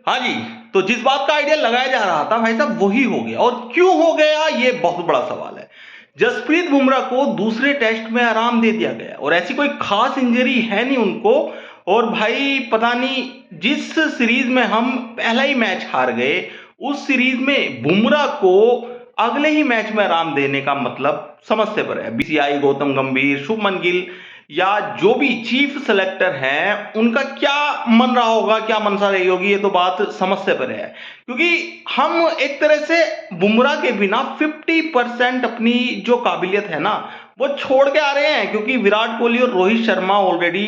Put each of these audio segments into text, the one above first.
हाँ जी, तो जिस बात का आइडिया लगाया जा रहा था भाई साहब वही हो गया। और क्यों हो गया ये बहुत बड़ा सवाल है। जसप्रीत बुमराह को दूसरे टेस्ट में आराम दे दिया गया और ऐसी कोई खास इंजरी है नहीं उनको। और भाई पता नहीं, जिस सीरीज में हम पहला ही मैच हार गए उस सीरीज में बुमराह को अगले ही मैच में आराम देने का मतलब समझते पर है। बीसीसीआई, गौतम गंभीर, शुभमन गिल या जो भी चीफ सेलेक्टर हैं उनका क्या मन रहा होगा, क्या मनसा रही होगी, ये तो बात समझ से परे है। क्योंकि हम एक तरह से बुमराह के बिना 50% अपनी जो काबिलियत है ना वो छोड़ के आ रहे हैं। क्योंकि विराट कोहली और Rohit Sharma already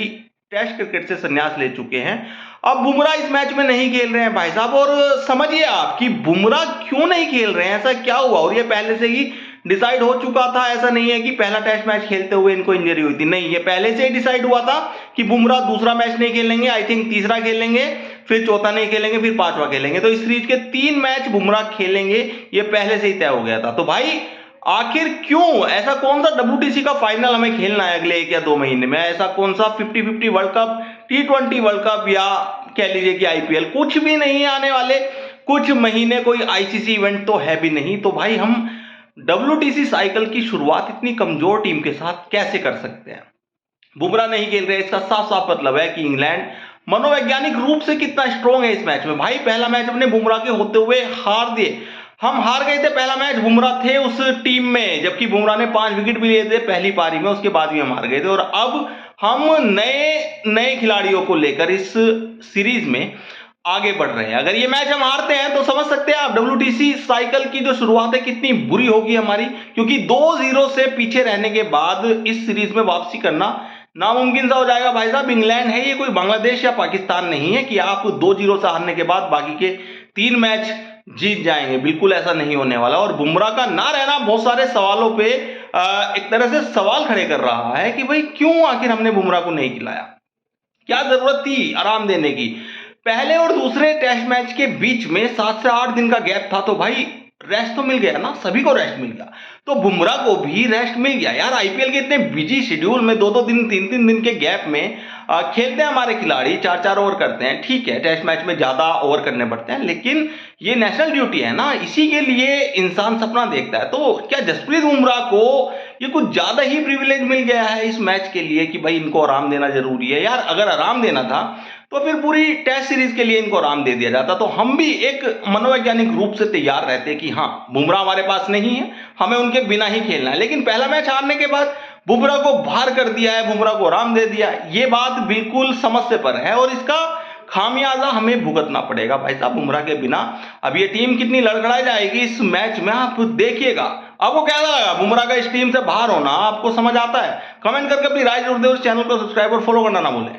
test cricket से संन्यास ले चुके हैं। अब बुमराह इस मैच में नहीं खेल रहे हैं भाई साहब। और समझिए आप कि बुमराह क्यों नहीं खेल रहे हैं, ऐसा क्या हुआ। और ये पहले से ही डिसाइड हो चुका था, ऐसा नहीं है कि पहला टेस्ट मैच खेलते हुए इनको इंजरी हुई थी, नहीं, ये पहले से ही डिसाइड हुआ था कि बुमराह दूसरा मैच नहीं खेलेंगे, आई थिंक तीसरा खेलेंगे, फिर चौथा नहीं खेलेंगे, फिर पांचवा खेलेंगे। तो इस सीरीज के 3 मैच बुमराह खेलेंगे, ये पहले से ही तय हो गया था। तो भाई आखिर क्यों, ऐसा कौन सा WTC का फाइनल हमें खेलना है अगले 1 या 2 महीने में, ऐसा कौन सा 50-50 world cup, T20 world cup या कह लीजिए कि IPL, कुछ भी नहीं है आने वाले कुछ महीने। कोई ICC इवेंट तो है भी नहीं। तो भाई हम WTC साइकिल की शुरुआत इतनी कमजोर टीम के साथ कैसे कर सकते हैं। बुमराह नहीं खेल रहे, इसका साफ साफ मतलब है कि इंग्लैंड मनोवैज्ञानिक रूप से कितना स्ट्रांग है इस मैच में। भाई पहला मैच अपने बुमराह के होते हुए हार दिए, हम हार गए थे पहला मैच, बुमराह थे उस टीम में, जबकि बुमराह ने 5 विकेट भी लिए थे पहली पारी में, उसके बाद भी हम हार गए थे। और अब हम नए नए खिलाड़ियों को लेकर इस सीरीज में आगे बढ़ रहे हैं। अगर ये मैच हम हारते हैं तो समझ सकते हैं आप WTC साइकिल की जो शुरुआत है कितनी बुरी होगी हमारी। क्योंकि 2-0 से पीछे रहने के बाद इस सीरीज में वापसी करना नामुमकिन सा हो जाएगा भाई साहब। इंग्लैंड है, ये कोई बांग्लादेश या पाकिस्तान नहीं है कि आप 2-0 से हारने के बाद बाकी के 3 मैच जीत जाएंगे, बिल्कुल ऐसा नहीं होने वाला। और बुमराह का ना रहना बहुत सारे सवालों पे एक तरह से सवाल खड़े कर रहा है कि भाई क्यों आखिर हमने बुमराह को नहीं खिलाया, क्या जरूरत थी आराम देने की। पहले और दूसरे टेस्ट मैच के बीच में 7 से 8 दिन का गैप था, तो भाई रेस्ट तो मिल गया ना, सभी को रेस्ट मिल गया, तो बुमराह को भी रेस्ट मिल गया यार। IPL के इतने बिजी शेड्यूल में 2-2 दिन 3-3 दिन के गैप में खेलते हैं हमारे खिलाड़ी, 4-4 ओवर करते हैं, ठीक है टेस्ट मैच में ज्यादा ओवर करने पड़ते हैं, लेकिन ये नेशनल ड्यूटी है ना, इसी के लिए इंसान सपना देखता है। तो क्या जसप्रीत बुमराह को ये कुछ ज्यादा ही प्रिविलेज मिल गया है इस मैच के लिए कि भाई इनको आराम देना जरूरी है यार। अगर आराम देना था तो फिर पूरी टेस्ट सीरीज के लिए इनको आराम दे दिया जाता, तो हम भी एक मनोवैज्ञानिक रूप से तैयार रहते कि हाँ बुमराह हमारे पास नहीं है, हमें उनके बिना ही खेलना है। लेकिन पहला मैच हारने के बाद बुमराह को बाहर कर दिया है, बुमराह को आराम दे दिया, ये बात बिल्कुल समझ से पर है और इसका खामियाजा हमें भुगतना पड़ेगा भाई साहब बुमराह के बिना। अब ये टीम कितनी लड़खड़ाई जाएगी इस मैच में, आप देखिएगा। आपको क्या लगा बुमराह का इस टीम से बाहर होना, आपको समझ आता है? कमेंट करके अपनी राय जरूर दें, उस चैनल को सब्सक्राइब और फॉलो करना ना भूलें।